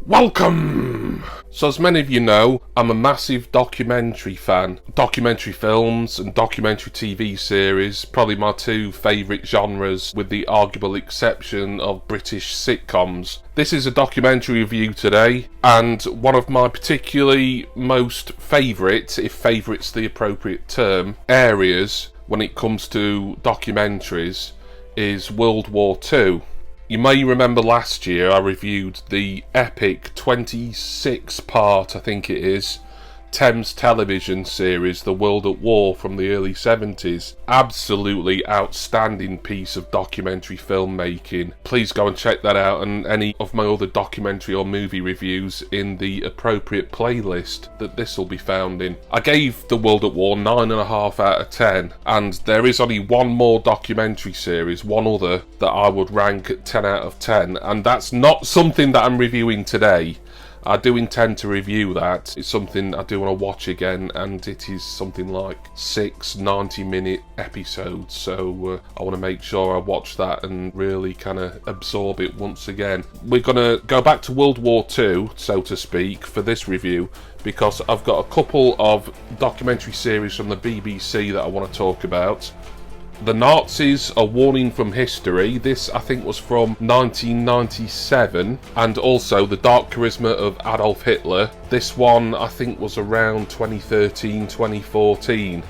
Welcome! So as many of you know, I'm a massive documentary fan. Documentary films and documentary TV series, probably my two favourite genres with the arguable exception of British sitcoms. This is a documentary review today, and one of my particularly most favourite, if favourite's the appropriate term, areas when it comes to documentaries is World War II. You may remember last year I reviewed the epic 26-part, I think it is, Thames television series, The World at War from the early 70s. Absolutely outstanding piece of documentary filmmaking. Please go and check that out and any of my other documentary or movie reviews in the appropriate playlist that this will be found in. I gave The World at War 9.5 out of 10, and there is only one more documentary series, one other, that I would rank at 10 out of 10, and that's not something that I'm reviewing today. I do intend to review that. It's something I do want to watch again, and it is something like 6 90-minute episodes, so I want to make sure I watch that and really kind of absorb it once again. We're going to go back to World War II, so to speak, for this review, because I've got a couple of documentary series from the BBC that I want to talk about. The Nazis, A Warning from History. This, I think, was from 1997. And also The Dark Charisma of Adolf Hitler. This one, I think, was around 2013, 2014.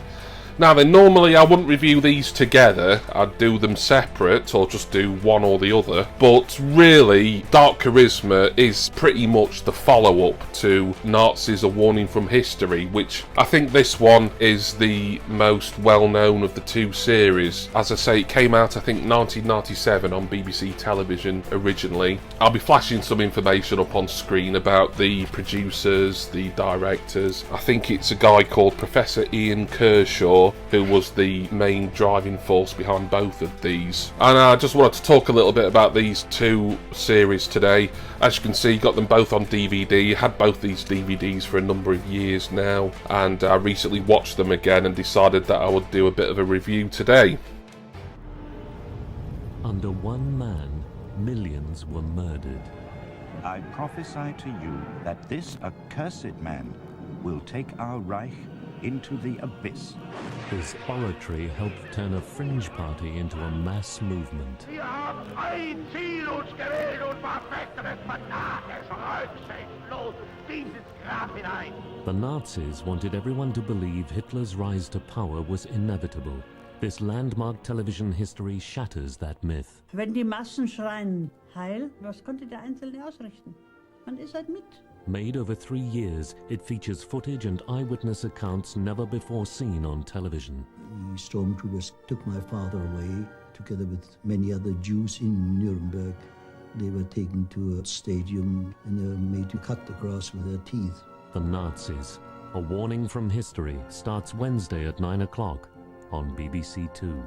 Now then, normally I wouldn't review these together. I'd do them separate, or just do one or the other. But really, Dark Charisma is pretty much the follow-up to Nazis, A Warning from History, which I think this one is the most well-known of the two series. As I say, it came out, I think, 1997 on BBC television originally. I'll be flashing some information up on screen about the producers, the directors. I think it's a guy called Professor Ian Kershaw, who was the main driving force behind both of these. And I just wanted to talk a little bit about these two series today. As you can see, got them both on DVD. Had both these DVDs for a number of years now, and I recently watched them again and decided that I would do a bit of a review today. Under one man, millions were murdered. I prophesy to you that this accursed man will take our Reich into the abyss. His oratory helped turn a fringe party into a mass movement. The Nazis wanted everyone to believe Hitler's rise to power was inevitable. This landmark television history shatters that myth. Wenn die Massen schreien, Heil, was konnte der Einzelne ausrichten? Man ist halt mit. Made over 3 years, it features footage and eyewitness accounts never before seen on television. The stormtroopers took my father away, together with many other Jews in Nuremberg. They were taken to a stadium and they were made to cut the grass with their teeth. The Nazis, A Warning from History, starts Wednesday at 9 o'clock on BBC Two.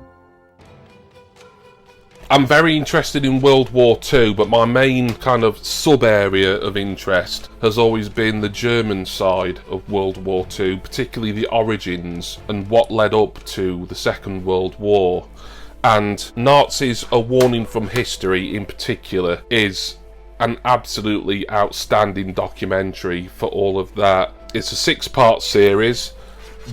I'm very interested in World War II, but my main kind of sub-area of interest has always been the German side of World War II, particularly the origins and what led up to the Second World War. And Nazis, A Warning from History in particular is an absolutely outstanding documentary for all of that. It's a 6-part series.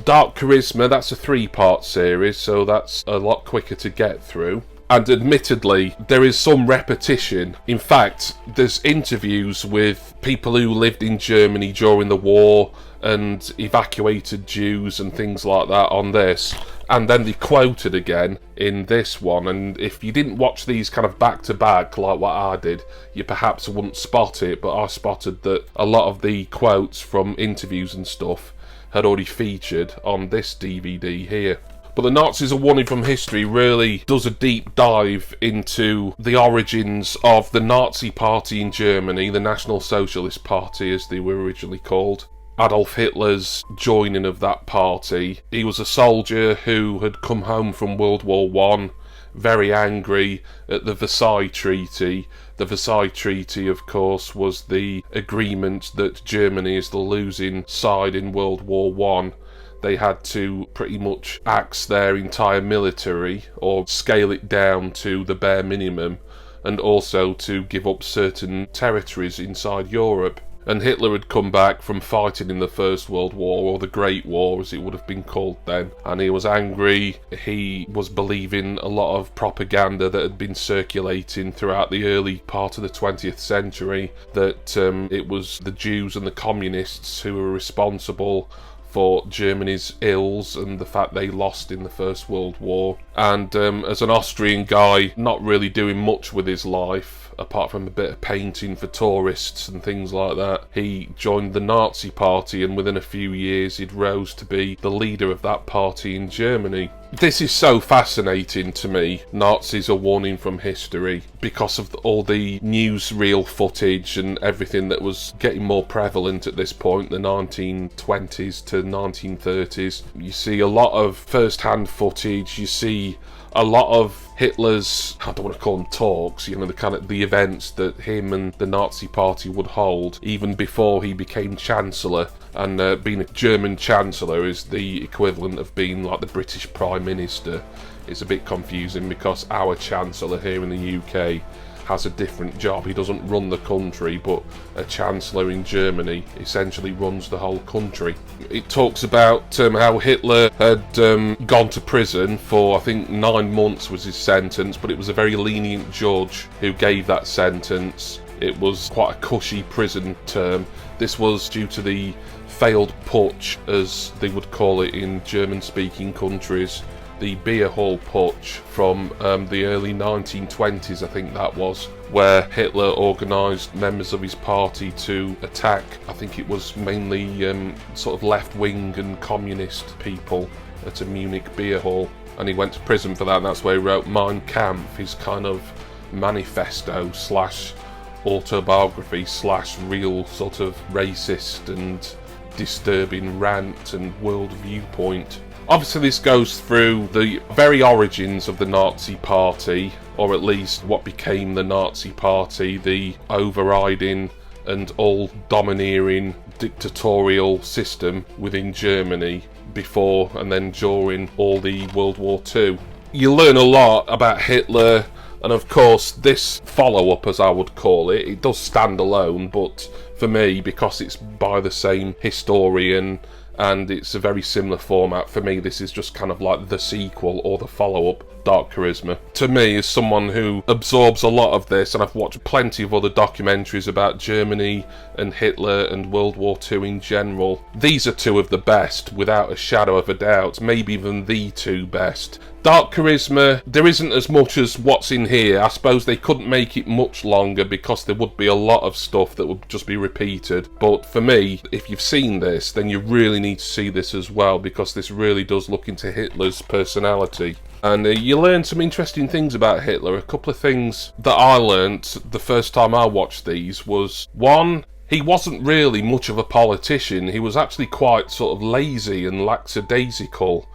Dark Charisma, that's a 3-part series, so that's a lot quicker to get through. And admittedly, there is some repetition. In fact, there's interviews with people who lived in Germany during the war and evacuated Jews and things like that on this. And then they quoted again in this one. And if you didn't watch these kind of back-to-back like what I did, you perhaps wouldn't spot it. But I spotted that a lot of the quotes from interviews and stuff had already featured on this DVD here. But the Nazis, A Warning from History really does a deep dive into the origins of the Nazi Party in Germany, the National Socialist Party as they were originally called. Adolf Hitler's joining of that party. He was a soldier who had come home from World War I, very angry at the Versailles Treaty. The Versailles Treaty, of course, was the agreement that Germany is the losing side in World War I. They had to pretty much axe their entire military or scale it down to the bare minimum and also to give up certain territories inside Europe. And Hitler had come back from fighting in the First World War, or the Great War as it would have been called then, and he was angry. He was believing a lot of propaganda that had been circulating throughout the early part of the 20th century, that it was the Jews and the communists who were responsible for Germany's ills and the fact they lost in the First World War. And as an Austrian guy, not really doing much with his life, apart from a bit of painting for tourists and things like that, he joined the Nazi Party, and within a few years he'd rose to be the leader of that party in Germany. This is so fascinating to me. Nazis are warning from history because of all the newsreel footage and everything that was getting more prevalent at this point, the 1920s to 1930s. You see a lot of first-hand footage, you see a lot of Hitler's, I don't want to call them talks, you know, the events that him and the Nazi Party would hold even before he became Chancellor. And being a German Chancellor is the equivalent of being like the British Prime Minister. It's a bit confusing because our Chancellor here in the UK has a different job. He doesn't run the country, but a Chancellor in Germany essentially runs the whole country. It talks about how Hitler had gone to prison for, I think, 9 months was his sentence, but it was a very lenient judge who gave that sentence. It was quite a cushy prison term. This was due to the failed putsch, as they would call it in German-speaking countries. The beer hall putsch from the early 1920s, I think that was, where Hitler organised members of his party to attack, I think it was mainly sort of left-wing and communist people at a Munich beer hall. And he went to prison for that, and that's where he wrote Mein Kampf, his kind of manifesto slash autobiography slash real sort of racist and disturbing rant and world viewpoint. Obviously this goes through the very origins of the Nazi Party, or at least what became the Nazi Party, the overriding and all-domineering dictatorial system within Germany before and then during all the World War II. You learn a lot about Hitler, and of course this follow-up, as I would call it, it does stand alone, but for me, because it's by the same historian and it's a very similar format, for me this is just kind of like the sequel or the follow-up, Dark Charisma. To me, as someone who absorbs a lot of this, and I've watched plenty of other documentaries about Germany and Hitler and World War II in general, these are two of the best, without a shadow of a doubt, maybe even the two best. Dark Charisma, there isn't as much as what's in here. I suppose they couldn't make it much longer because there would be a lot of stuff that would just be repeated. But for me, if you've seen this, then you really need to see this as well, because this really does look into Hitler's personality. And you learn some interesting things about Hitler. A couple of things that I learnt the first time I watched these was, one, he wasn't really much of a politician. He was actually quite sort of lazy and lackadaisical.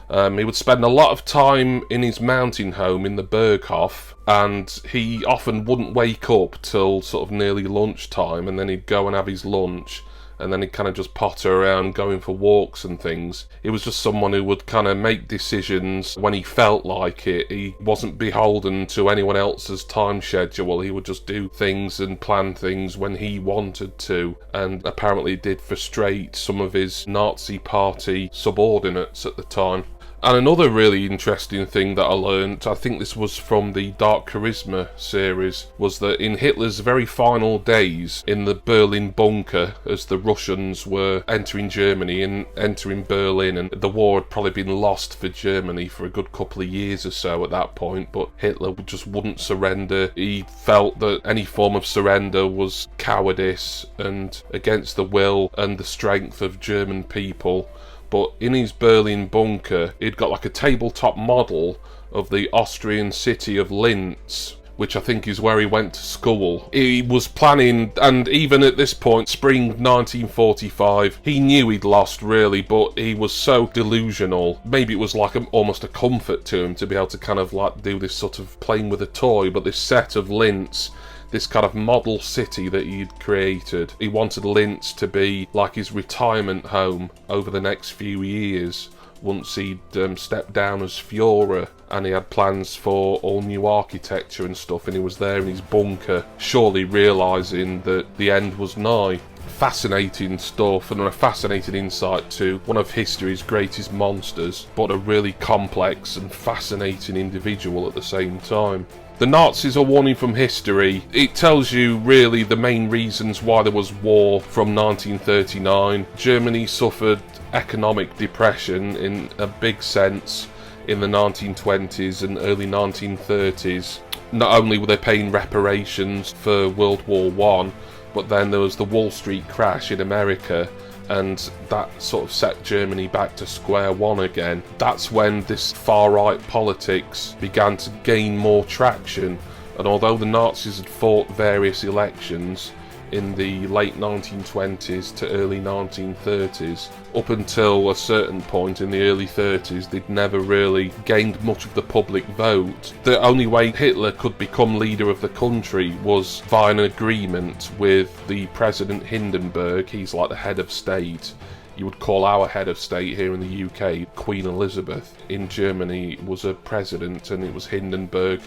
He would spend a lot of time in his mountain home in the Berghof, and he often wouldn't wake up till sort of nearly lunchtime, and then he'd go and have his lunch, and then he'd kind of just potter around going for walks and things. He was just someone who would kind of make decisions when he felt like it. He wasn't beholden to anyone else's time schedule. He would just do things and plan things when he wanted to, and apparently did frustrate some of his Nazi Party subordinates at the time. And another really interesting thing that I learned, I think this was from the Dark Charisma series, was that in Hitler's very final days in the Berlin bunker, as the Russians were entering Germany and entering Berlin, and the war had probably been lost for Germany for a good couple of years or so at that point, but Hitler just wouldn't surrender. He felt that any form of surrender was cowardice and against the will and the strength of German people. But in his Berlin bunker, he'd got like a tabletop model of the Austrian city of Linz, which I think is where he went to school. He was planning, and even at this point, spring 1945, he knew he'd lost really, but he was so delusional. Maybe it was like almost a comfort to him to be able to kind of like do this sort of playing with a toy, but this set of Linz, this kind of model city that he'd created. He wanted Linz to be like his retirement home over the next few years, once he'd stepped down as Führer, and he had plans for all new architecture and stuff, and he was there in his bunker, surely realising that the end was nigh. Fascinating stuff, and a fascinating insight to one of history's greatest monsters, but a really complex and fascinating individual at the same time. The Nazis are warning from history. It tells you really the main reasons why there was war from 1939. Germany suffered economic depression in a big sense in the 1920s and early 1930s. Not only were they paying reparations for World War One, but then there was the Wall Street crash in America, and that sort of set Germany back to square one again. That's when this far-right politics began to gain more traction, and although the Nazis had fought various elections in the late 1920s to early 1930s, up until a certain point in the early 30s they'd never really gained much of the public vote. The only way Hitler could become leader of the country was via an agreement with the President Hindenburg. He's like the head of state. You would call our head of state here in the UK Queen Elizabeth. In Germany was a president, and it was Hindenburg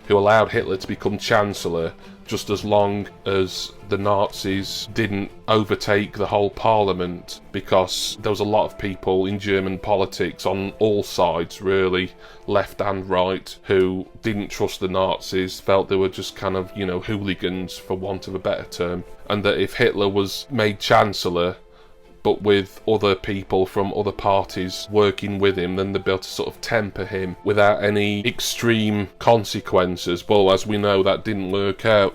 who allowed Hitler to become Chancellor, just as long as the Nazis didn't overtake the whole parliament, because there was a lot of people in German politics on all sides, really, left and right, who didn't trust the Nazis, felt they were just kind of, you know, hooligans, for want of a better term, and that if Hitler was made Chancellor, but with other people from other parties working with him, then they'd be able to sort of temper him without any extreme consequences. Well, as we know, that didn't work out.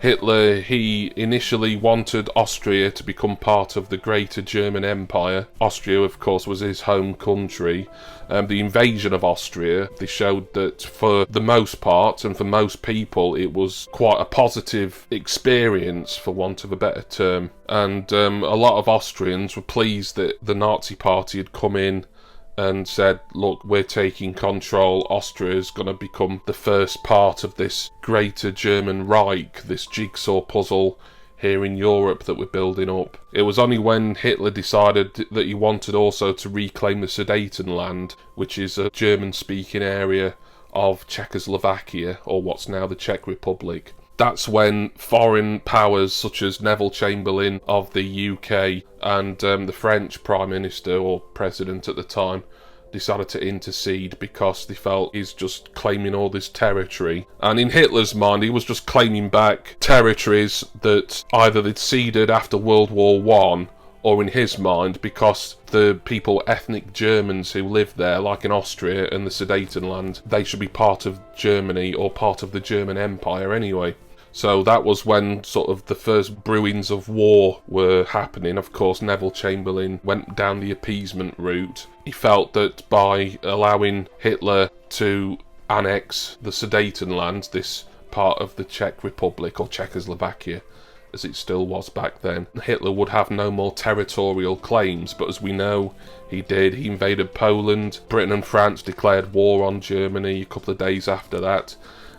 Hitler, he initially wanted Austria to become part of the Greater German Empire. Austria, of course, was his home country. The invasion of Austria, they showed that for the most part, and for most people, it was quite a positive experience, for want of a better term. And a lot of Austrians were pleased that the Nazi Party had come in and said, look, we're taking control. Austria is going to become the first part of this Greater German Reich, this jigsaw puzzle here in Europe that we're building up. It was only when Hitler decided that he wanted also to reclaim the Sudetenland, which is a German-speaking area of Czechoslovakia, or what's now the Czech Republic. That's when foreign powers such as Neville Chamberlain of the UK and the French Prime Minister, or President at the time, decided to intercede, because they felt he's just claiming all this territory. And in Hitler's mind, he was just claiming back territories that either they'd ceded after World War One, or in his mind, because the people, ethnic Germans who lived there, like in Austria and the Sudetenland, they should be part of Germany or part of the German Empire anyway. So that was when sort of the first brewings of war were happening. Of course, Neville Chamberlain went down the appeasement route. He felt that by allowing Hitler to annex the Sudetenland, this part of the Czech Republic, or Czechoslovakia, as it still was back then, Hitler would have no more territorial claims. But as we know, he did. He invaded Poland. Britain and France declared war on Germany a couple of days after that.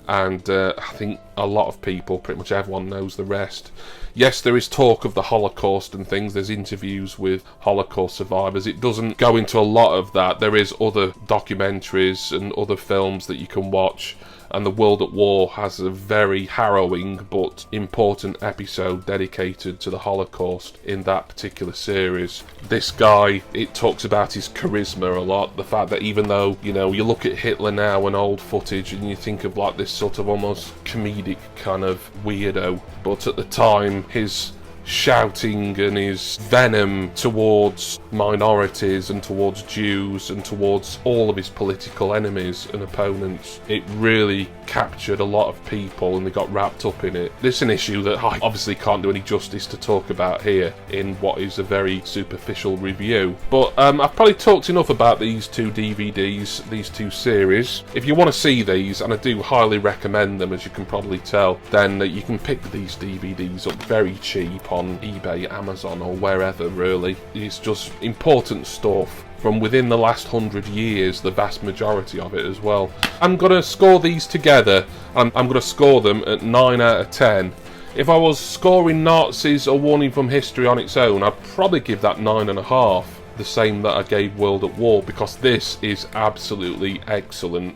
And I think a lot of people, pretty much everyone, knows the rest. Yes, there is talk of the Holocaust and things. There's interviews with Holocaust survivors. It doesn't go into a lot of that. There is other documentaries and other films that you can watch. And The World at War has a very harrowing but important episode dedicated to the Holocaust in that particular series. This guy, it talks about his charisma a lot. The fact that even though, you know, you look at Hitler now and old footage and you think of like this sort of almost comedic kind of weirdo, but at the time his shouting and his venom towards minorities and towards Jews and towards all of his political enemies and opponents, it really captured a lot of people and they got wrapped up in it. This is an issue that I obviously can't do any justice to talk about here in what is a very superficial review, but I've probably talked enough about these two DVDs, these two series. If you want to see these, and I do highly recommend them, as you can probably tell, then you can pick these DVDs up very cheap on eBay, Amazon, or wherever, really. It's just important stuff from within the last 100 years, the vast majority of it as well. I'm going to score these together. I'm going to score them at 9 out of 10. If I was scoring Nazis: A Warning from History on its own, I'd probably give that 9.5. the same that I gave World at War, because this is absolutely excellent.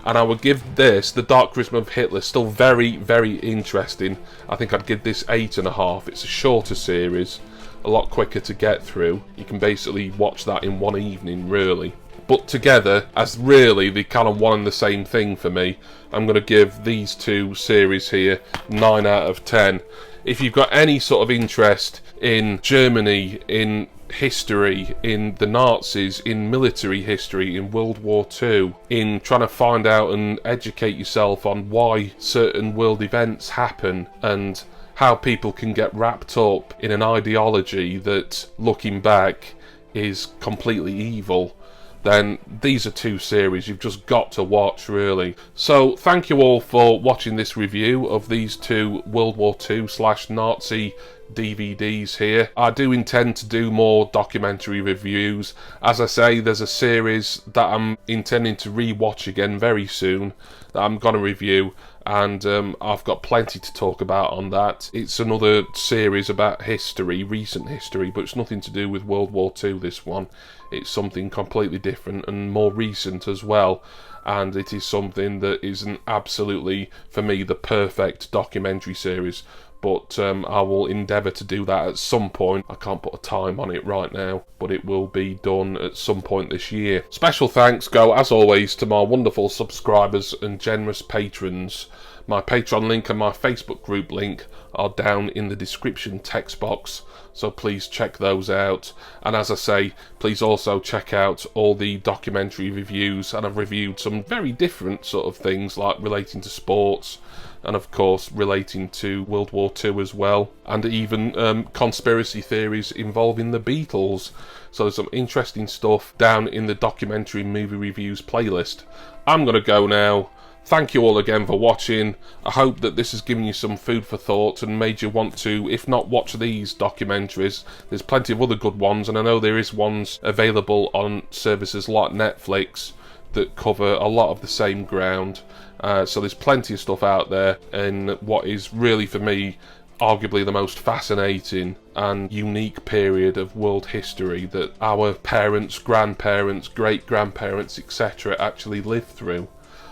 And I would give this, The Dark Charisma of Hitler, still very, very interesting. I think I'd give this 8.5. It's a shorter series, a lot quicker to get through. You can basically watch that in one evening, really. But together, as really the kind of one and the same thing for me, I'm going to give these two series here 9 out of 10. If you've got any sort of interest in Germany, in history, in the Nazis, in military history, in World War II, in trying to find out and educate yourself on why certain world events happen and how people can get wrapped up in an ideology that, looking back, is completely evil, then these are two series you've just got to watch, really. So thank you all for watching this review of these two World War II/Nazi DVDs here. I do intend to do more documentary reviews. As I say, there's a series that I'm intending to re-watch again very soon that I'm going to review, and I've got plenty to talk about on that. It's another series about history, recent history, but it's nothing to do with World War II, this one. It's something completely different and more recent as well, and it is something that is an absolutely, for me, the perfect documentary series. But I will endeavour to do that at some point. I can't put a time on it right now, but it will be done at some point this year. Special thanks go, as always, to my wonderful subscribers and generous patrons. My Patreon link and my Facebook group link are down in the description text box, so please check those out. And as I say, please also check out all the documentary reviews, and I've reviewed some very different sort of things, like relating to sports, and of course relating to World War II as well, and even conspiracy theories involving the Beatles. So there's some interesting stuff down in the documentary movie reviews playlist. I'm going to go now. Thank you all again for watching. I hope that this has given you some food for thought and made you want to, if not watch these documentaries, there's plenty of other good ones, and I know there is ones available on services like Netflix that cover a lot of the same ground. So there's plenty of stuff out there in what is really, for me, arguably the most fascinating and unique period of world history that our parents, grandparents, great-grandparents, etc. actually lived through.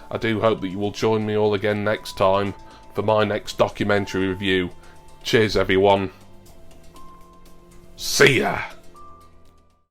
I do hope that you will join me all again next time for my next documentary review. Cheers, everyone. See ya!